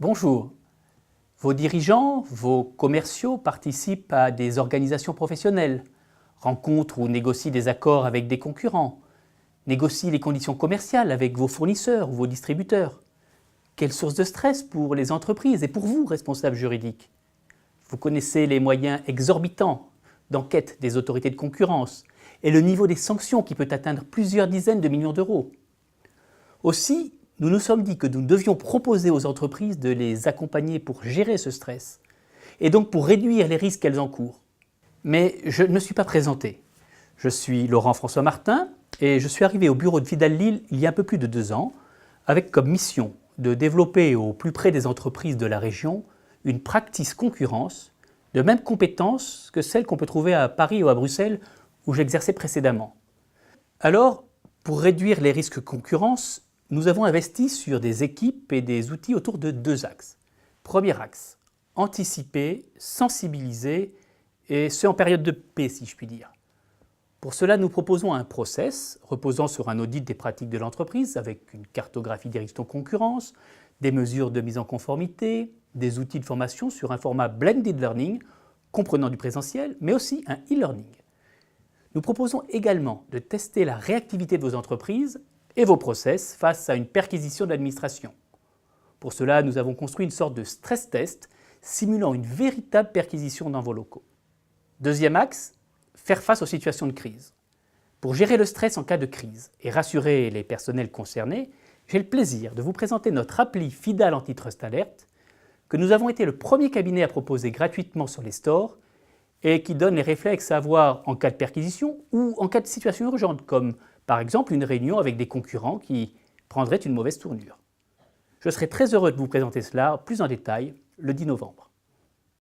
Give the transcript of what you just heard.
Bonjour. Vos dirigeants, vos commerciaux participent à des organisations professionnelles, rencontrent ou négocient des accords avec des concurrents, négocient les conditions commerciales avec vos fournisseurs ou vos distributeurs. Quelle source de stress pour les entreprises et pour vous, responsables juridiques? Vous connaissez les moyens exorbitants d'enquête des autorités de concurrence et le niveau des sanctions qui peut atteindre plusieurs dizaines de millions d'euros. Aussi, nous nous sommes dit que nous devions proposer aux entreprises de les accompagner pour gérer ce stress et donc pour réduire les risques qu'elles encourent. Mais je ne me suis pas présenté. Je suis Laurent François Martin et je suis arrivé au bureau de Vidal Lille il y a un peu plus de 2 ans avec comme mission de développer au plus près des entreprises de la région une practice concurrence de même compétences que celles qu'on peut trouver à Paris ou à Bruxelles où j'exerçais précédemment. Alors, pour réduire les risques concurrence, nous avons investi sur des équipes et des outils autour de 2 axes. Premier axe, anticiper, sensibiliser, et ce en période de paix si je puis dire. Pour cela, nous proposons un process reposant sur un audit des pratiques de l'entreprise avec une cartographie des risques de concurrence, des mesures de mise en conformité, des outils de formation sur un format blended learning comprenant du présentiel mais aussi un e-learning. Nous proposons également de tester la réactivité de vos entreprises et vos process face à une perquisition de l'administration. Pour cela, nous avons construit une sorte de stress test simulant une véritable perquisition dans vos locaux. Deuxième axe, faire face aux situations de crise. Pour gérer le stress en cas de crise et rassurer les personnels concernés, j'ai le plaisir de vous présenter notre appli Fidal Antitrust Alert que nous avons été le premier cabinet à proposer gratuitement sur les stores et qui donne les réflexes à avoir en cas de perquisition ou en cas de situation urgente, comme par exemple une réunion avec des concurrents qui prendraient une mauvaise tournure. Je serai très heureux de vous présenter cela plus en détail le 10 novembre.